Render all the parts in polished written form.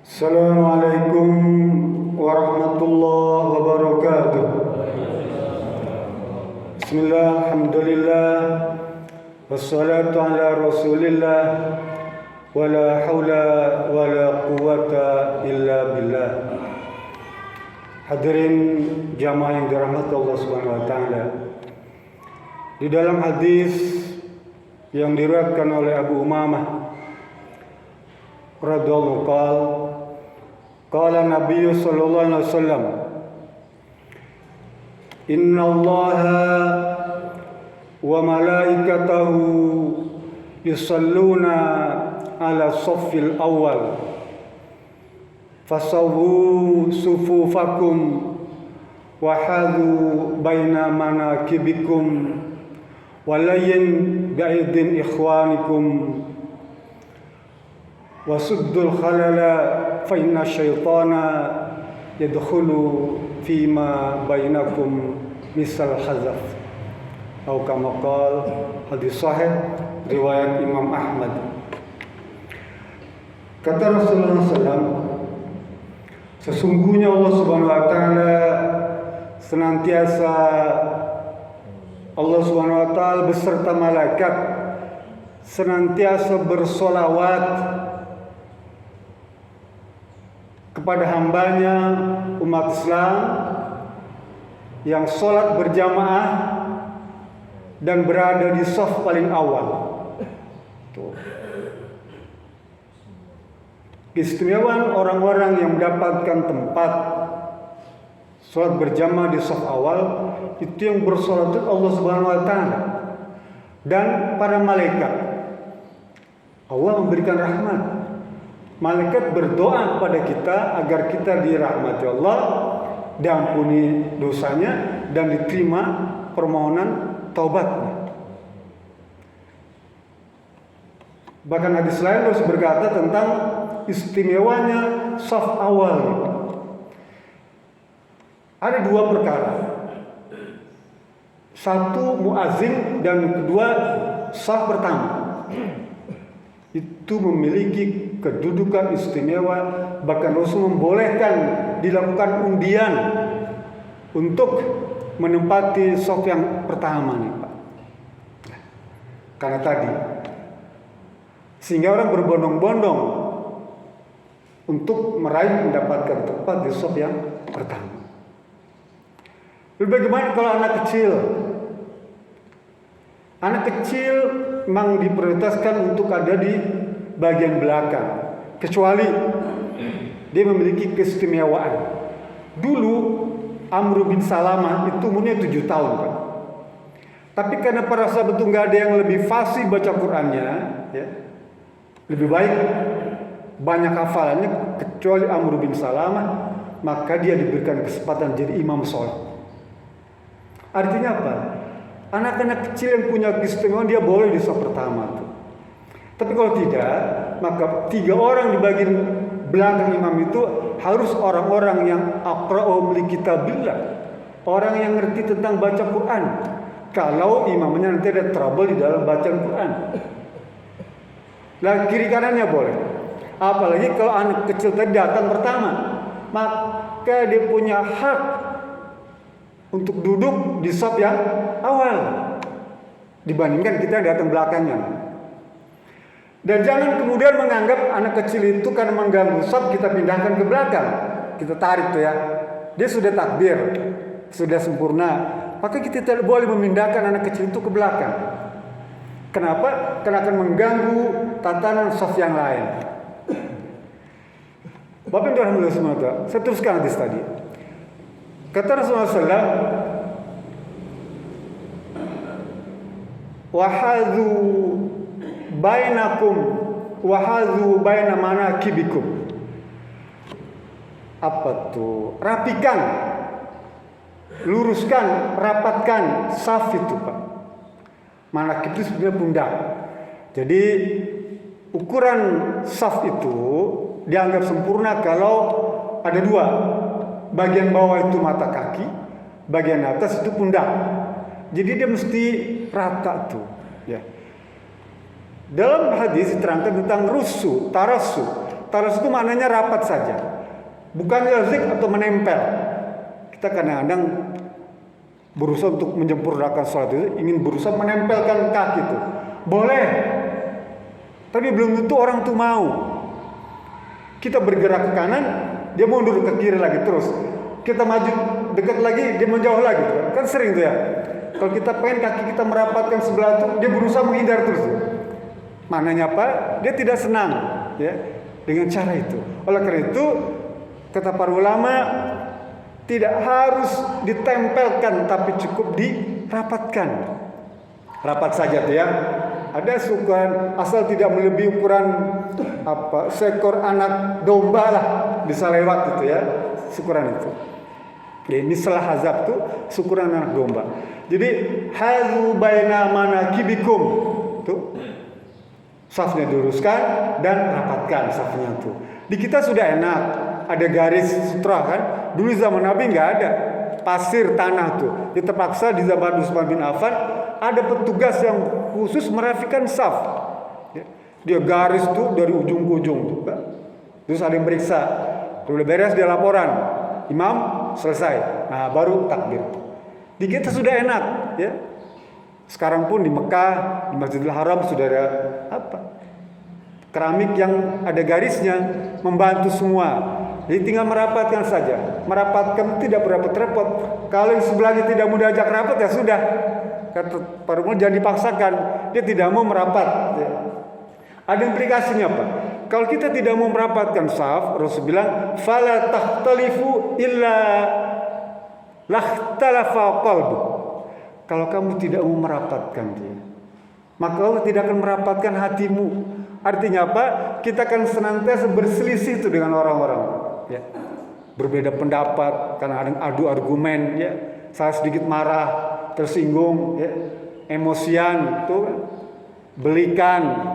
Assalamualaikum warahmatullahi wabarakatuh. Bismillah, alhamdulillah, wassalatu ala rasulillah, wala hawla wala quwata illa billah. Hadirin jamaah yang dirahmati Allah Subhanahu wa taala. Di dalam hadis yang diriwayatkan oleh Abu Umamah radhiyallahu qala Nabi sallallahu alaihi wasallam, inna Allaha wa malaikatahu yusalluna ala saffil awal fasawwu sufufakum wa hadhu baina manakibikum walayyin bi'idin ikhwanikum wasuddul khalala fa inna syaitana yadkhulu fima bainakum misal hazaf atau kama qala. Hadis sahih riwayat Imam Ahmad. Kata Rasulullah SAW, sesungguhnya Allah Subhanahu wa taala senantiasa Allah Subhanahu wa taala beserta malaikat senantiasa bersolawat kepada hambanya umat Islam yang sholat berjamaah dan berada di shaf paling awal. Tuh. Keistimewaan orang-orang yang mendapatkan tempat sholat berjamaah di shaf awal itu yang bersolat Allah Subhanahu wa taala dan para malaikat. Allah memberikan rahmat. Malaikat berdoa kepada kita agar kita dirahmati Allah, diampuni dosanya dan diterima permohonan taubatnya. Bahkan hadis lain harus berkata tentang istimewanya shaf awal. Ada dua perkara. Satu muazin dan kedua shaf pertama. Itu memiliki kedudukan istimewa, bahkan Rasul membolehkan dilakukan undian untuk menempati shaf yang pertama nih Pak. Karena tadi sehingga orang berbondong-bondong untuk meraih mendapatkan tempat di shaf yang pertama. Lalu bagaimana kalau anak kecil? Anak kecil memang diprioritaskan untuk ada di bagian belakang, kecuali dia memiliki keistimewaan. Dulu Amr bin Salamah itu umurnya 7 tahun Pak. Tapi karena para sahabat itu nggak ada yang lebih fasih baca Qur'annya, ya, lebih baik banyak hafalannya kecuali Amr bin Salamah, maka dia diberikan kesempatan jadi imam sholat. Artinya apa? Anak-anak kecil yang punya keistimewaan dia boleh di shaf pertama tuh. Tapi kalau tidak, maka 3 orang di bagian belakang imam itu harus orang-orang yang aqra'u li kitabillah, orang yang ngerti tentang baca Quran. Kalau imamnya nanti ada trouble di dalam bacaan Quran, lah kiri kanannya boleh. Apalagi kalau anak kecil tadi datang pertama, maka dia punya hak untuk duduk di shaf yang awal dibandingkan kita datang belakangnya. Dan jangan kemudian menganggap anak kecil itu karena mengganggu shaf kita pindahkan ke belakang, kita tarik tuh ya. Dia sudah takbir, sudah sempurna, maka kita tidak boleh memindahkan anak kecil itu ke belakang. Kenapa? Karena akan mengganggu tatanan shaf yang lain. Bapak Ibu Rahimahullah semata, saya teruskan hadis tadi. Kata Rasulullah SAW, wahadhu bainakum wahadhu baina manakibikum. Apa tuh? Rapikan, luruskan, rapatkan shaf itu Pak. Manakib itu sebenarnya pundak. Jadi ukuran shaf itu dianggap sempurna kalau ada 2. Bagian bawah itu mata kaki, bagian atas itu pundak. Jadi dia mesti rata tuh, ya. Dalam hadis diterangkan tentang rusu, tarasu. Taros itu maknanya rapat saja, bukan lazik atau menempel. Kita kadang-kadang berusaha untuk menyempurnakan sholat itu, ingin berusaha menempelkan kaki itu. Boleh, tapi belum tentu orang itu mau. Kita bergerak ke kanan, dia mundur ke kiri lagi terus. Kita maju dekat lagi, dia menjauh lagi. Kan sering tuh ya. Kalau kita pengen kaki kita merapatkan sebelah itu, dia berusaha menghindar terus. Maknanya apa? Dia tidak senang, ya, dengan cara itu. Oleh karena itu, kata para ulama, tidak harus ditempelkan, tapi cukup dirapatkan. Rapat saja tuh ya. Ada ukuran, asal tidak melebihi ukuran seekor anak domba lah, bisa lewat itu ya, ukuran itu. Ya, ini salah hazab tuh ukuran anak domba. Jadi hazu baina manakibikum tuh, safnya diluruskan dan rapatkan safnya tuh. Di kita sudah enak, ada garis sutra kan. Dulu zaman Nabi nggak ada, pasir tanah tuh. Dia terpaksa di zaman Utsman bin Affan ada petugas yang khusus merapikan saf. Dia garis tuh dari ujung ke ujung tuh kan. Terus ada yang meriksa, udah beres dia laporan, imam selesai, nah baru takbir. Di kita sudah enak ya. Sekarang pun di Mekah, di Masjidil Haram sudah ada keramik yang ada garisnya, membantu semua. Jadi tinggal merapatkan saja. Merapatkan tidak berapa-repot. Kalau yang sebelahnya tidak mau diajak rapat ya sudah. Kata para ulama jangan dipaksakan. Dia tidak mau merapat. Ya. Ada implikasinya apa? Kalau kita tidak mau merapatkan saf, Rasul bilang, "Fala tahtalifu illa lahtalafa qalbu." Kalau kamu tidak mau merapatkan dia, maka Allah tidak akan merapatkan hatimu. Artinya apa? Kita akan senantiasa berselisih itu dengan orang-orang. Ya. Berbeda pendapat, karena ada adu argumen. Ya. Saya sedikit marah, tersinggung, ya. Emosian, tuh belikan.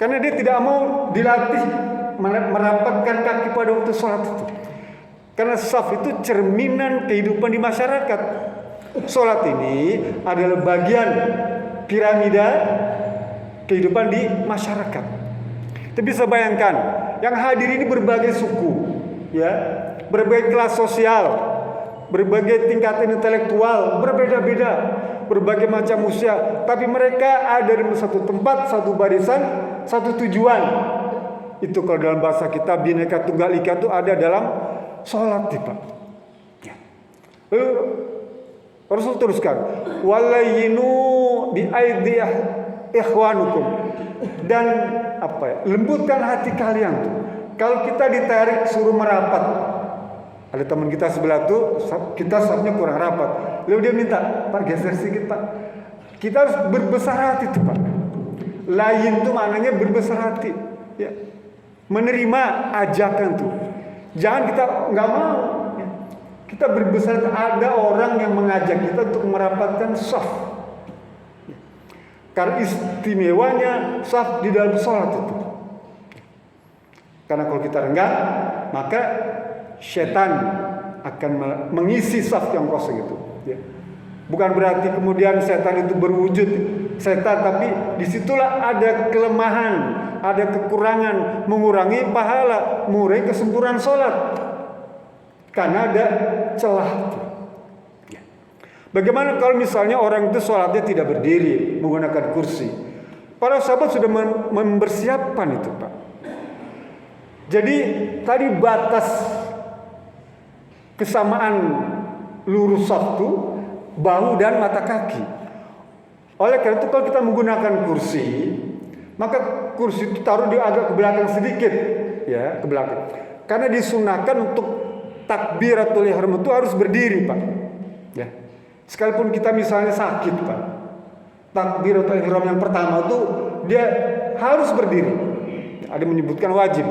Karena dia tidak mau dilatih merapatkan kaki pada waktu sholat itu. Karena saf itu cerminan kehidupan di masyarakat. Sholat ini adalah bagian piramida kehidupan di masyarakat. Kita bisa bayangkan, yang hadir ini berbagai suku, ya, berbagai kelas sosial, berbagai tingkatan intelektual, berbeda-beda, berbagai macam usia, tapi mereka ada di satu tempat, satu barisan, satu tujuan. Itu kalau dalam bahasa kita Bhinneka Tunggal Ika itu ada dalam sholat, Pak. Ya. Lalu Rasul teruskan, walayinu bi aidiyah ikhwanukum, dan lembutkan hati kalian tuh. Kalau kita ditarik suruh merapat, ada teman kita sebelah tuh, kita safnya kurang rapat, lalu dia minta, Pak geser sedikit Pak. Kita harus berbesar hati tuh Pak. Lain tuh maknanya berbesar hati, ya. Menerima ajakan tuh. Jangan kita nggak mau. Ya. Kita berbesar hati. Ada orang yang mengajak kita untuk merapatkan saf. Ya. Karena istimewanya saf di dalam sholat itu. Karena kalau kita renggang, maka setan akan mengisi saf yang kosong itu. Ya. Bukan berarti kemudian setan itu berwujud setan, tapi disitulah ada kelemahan, ada kekurangan, mengurangi pahala, mengurangi kesempurnaan sholat, karena ada celah. Ya. Bagaimana kalau misalnya orang itu sholatnya tidak berdiri, menggunakan kursi? Para sahabat sudah mempersiapkan itu, Pak. Jadi tadi batas kesamaan lurus saf itu bahu dan mata kaki. Oleh karena itu kalau kita menggunakan kursi, maka kursi itu taruh di agak ke belakang sedikit, ya, ke belakang. Karena disunahkan untuk takbiratul ihram itu harus berdiri, Pak. Ya. Sekalipun kita misalnya sakit, Pak. Takbiratul ihram yang pertama itu dia harus berdiri. Ada menyebutkan wajib.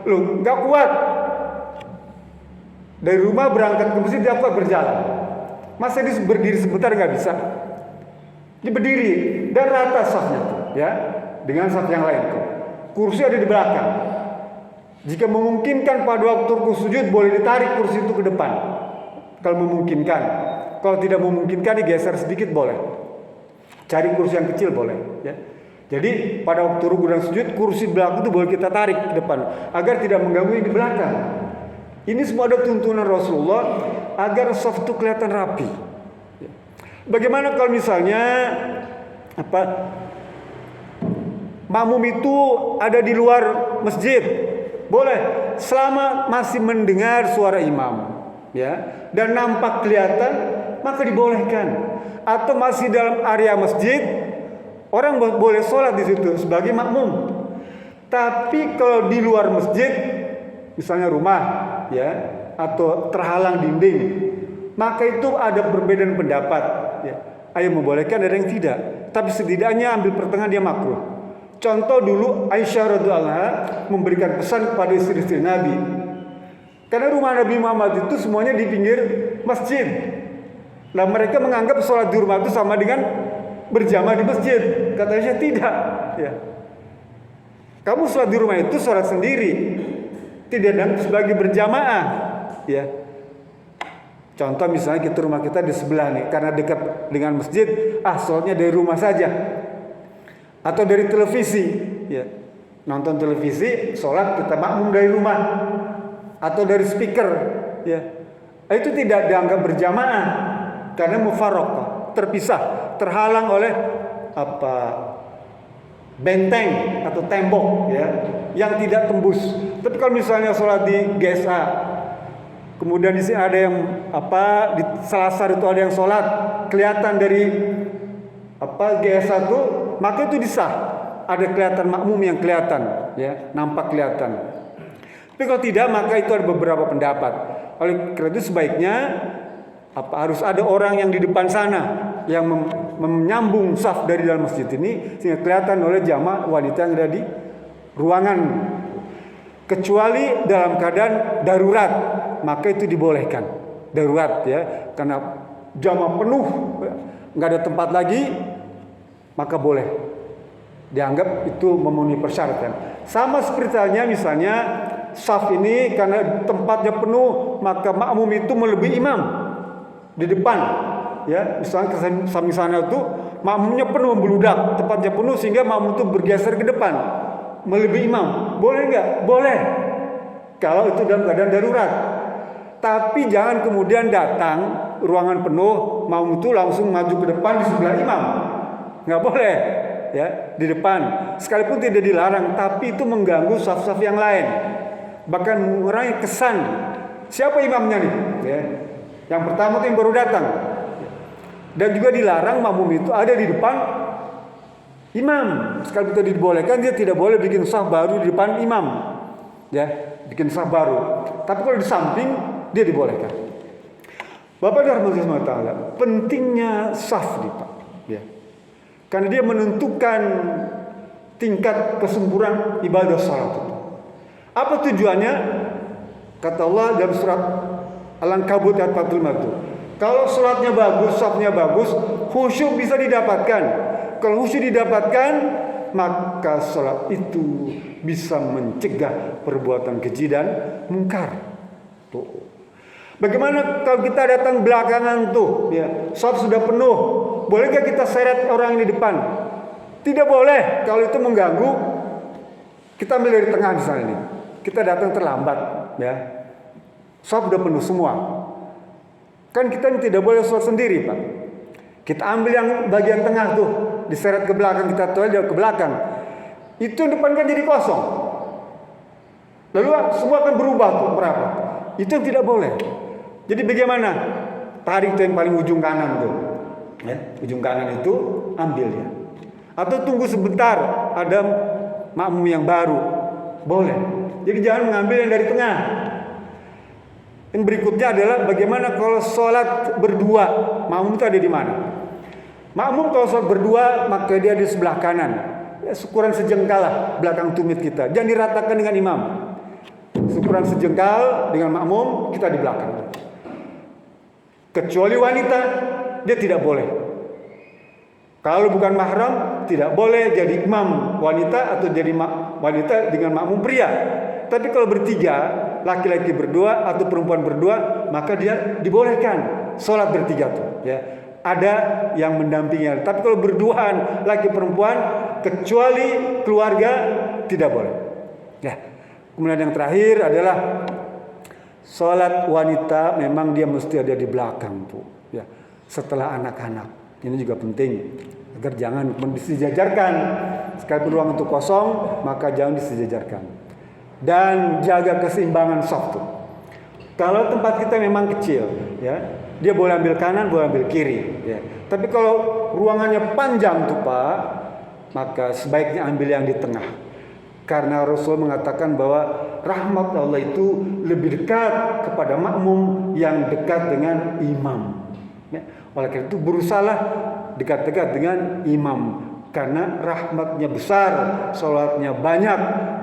Loh, nggak kuat. Dari rumah berangkat ke masjid dia kuat berjalan. Masa dia berdiri sebentar nggak bisa? Dia berdiri dan rata safnya tuh, ya, dengan saf yang lain tuh. Kursi ada di belakang. Jika memungkinkan pada waktu sujud boleh ditarik kursi itu ke depan. Kalau memungkinkan. Kalau tidak memungkinkan digeser sedikit boleh. Cari kursi yang kecil boleh, ya. Jadi pada waktu rukuk dan sujud, kursi belakang itu boleh kita tarik ke depan agar tidak mengganggu yang di belakang. Ini semua ada tuntunan Rasulullah agar saf itu kelihatan rapi. Bagaimana kalau misalnya makmum itu ada di luar masjid? Boleh, selama masih mendengar suara imam, ya, dan nampak kelihatan, maka dibolehkan. Atau masih dalam area masjid, orang boleh sholat di situ sebagai makmum. Tapi kalau di luar masjid, misalnya rumah, ya, atau terhalang dinding, maka itu ada perbedaan pendapat. Ya. Ada yang membolehkan, ada yang tidak. Tapi setidaknya ambil pertengahan dia makruh. Contoh dulu Aisyah radhiyallahu anha memberikan pesan kepada istri-istri Nabi. Karena rumah Nabi Muhammad itu semuanya di pinggir masjid. Nah mereka menganggap sholat di rumah itu sama dengan berjamaah di masjid. Kata Aisyah tidak. Ya. Kamu sholat di rumah itu sholat sendiri, tidak dan sebagai berjamaah. Ya. Contoh misalnya rumah kita di sebelah nih, karena dekat dengan masjid, sholatnya dari rumah saja. Atau dari televisi, ya. Nonton televisi, sholat kita makmum dari rumah. Atau dari speaker, ya. Itu tidak dianggap berjamaah karena mufarraqah, terpisah, terhalang oleh benteng atau tembok, ya, yang tidak tembus. Tapi kalau misalnya sholat di GSA, kemudian di sini ada yang di Selasar itu ada yang sholat, kelihatan dari GSA itu, maka itu disah. Ada kelihatan makmum yang kelihatan, ya, nampak kelihatan. Tapi kalau tidak, maka itu ada beberapa pendapat. Oleh karena itu sebaiknya harus ada orang yang di depan sana yang menyambung saf dari dalam masjid ini sehingga kelihatan oleh jamaah wanita yang ada di ruangan. Kecuali dalam keadaan darurat, maka itu dibolehkan. Darurat, ya, karena jamaah penuh, nggak ada tempat lagi, maka boleh. Dianggap itu memenuhi persyaratan. Sama seperti halnya misalnya saf ini karena tempatnya penuh, maka makmum itu melebihi imam di depan, ya. Misalnya ke samping sana itu makmumnya penuh membludak, tempatnya penuh sehingga makmum itu bergeser ke depan melebihi imam. Boleh nggak? Boleh. Kalau itu dalam keadaan darurat. Tapi jangan kemudian datang ruangan penuh, makmum itu langsung maju ke depan di sebelah imam. Nggak boleh. Ya, di depan, sekalipun tidak dilarang, tapi itu mengganggu saf-saf yang lain, bahkan mengurangi kesan siapa imamnya nih, ya. Yang pertama itu yang baru datang, dan juga dilarang makmum itu ada di depan imam. Sekalipun tidak dibolehkan, dia tidak boleh bikin saf baru di depan imam, ya, bikin saf baru. Tapi kalau di samping dia dibolehkan. Bapak dan Ibu sekalian, taala pentingnya saf nih Pak, ya. Karena dia menentukan tingkat kesempurnaan ibadah salat itu. Apa tujuannya? Kata Allah dalam surat Al-Ankabut ayat 45 itu. Kalau salatnya bagus, safnya bagus, khusyuk bisa didapatkan. Kalau khusyuk didapatkan, maka salat itu bisa mencegah perbuatan keji dan mungkar. Tuh. Bagaimana kalau kita datang belakangan tuh, ya, saf sudah penuh. Bolehkah kita seret orang yang di depan? Tidak boleh. Kalau itu mengganggu, kita ambil dari tengah misalnya ini. Kita datang terlambat, ya. Saf sudah penuh semua. Kan kita tidak boleh sholat sendiri, Pak. Kita ambil yang bagian tengah tuh, diseret ke belakang, kita tolak ke belakang. Itu yang depan kan jadi kosong. Lalu semua akan berubah tuh berapa? Itu yang tidak boleh. Jadi bagaimana? Tarik tuh yang paling ujung kanan tuh. Ya, ujung kanan itu ambil ya. Atau tunggu sebentar ada makmum yang baru. Boleh. Jadi jangan mengambil yang dari tengah. Yang berikutnya adalah bagaimana kalau sholat berdua. Makmum itu ada di mana? Makmum kalau sholat berdua maka dia di sebelah kanan. Ya, ukuran sejengkal lah belakang tumit kita. Jangan diratakan dengan imam. Ukuran sejengkal dengan makmum kita di belakang. Kecuali wanita, dia tidak boleh. Kalau bukan mahram, tidak boleh jadi imam wanita atau jadi wanita dengan makmum pria. Tapi kalau bertiga, laki-laki berdua atau perempuan berdua, maka dia dibolehkan sholat bertiga tuh. Ya, ada yang mendampingi. Tapi kalau berduaan laki perempuan, kecuali keluarga tidak boleh. Ya. Kemudian yang terakhir adalah sholat wanita memang dia mesti ada di belakang tuh, ya. Setelah anak-anak. Ini juga penting agar jangan disejajarkan. Sekalipun ruang itu kosong, maka jangan disejajarkan. Dan jaga keseimbangan saf tuh. Kalau tempat kita memang kecil, ya, dia boleh ambil kanan, boleh ambil kiri, ya. Tapi kalau ruangannya panjang tuh Pak, maka sebaiknya ambil yang di tengah. Karena Rasul mengatakan bahwa rahmat Allah itu lebih dekat kepada makmum yang dekat dengan imam. Ya. Oleh karena itu berusahalah dekat-dekat dengan imam. Karena rahmatnya besar, sholatnya banyak,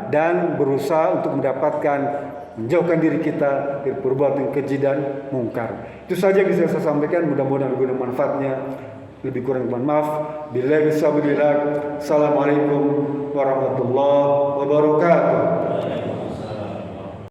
dan berusaha untuk menjauhkan diri kita dari perbuatan keji dan mungkar. Itu saja yang bisa saya sampaikan. Mudah-mudahan berguna manfaatnya. Lebih kurang mohon maaf. Billahi taufiq. Assalamualaikum warahmatullahi wabarakatuh.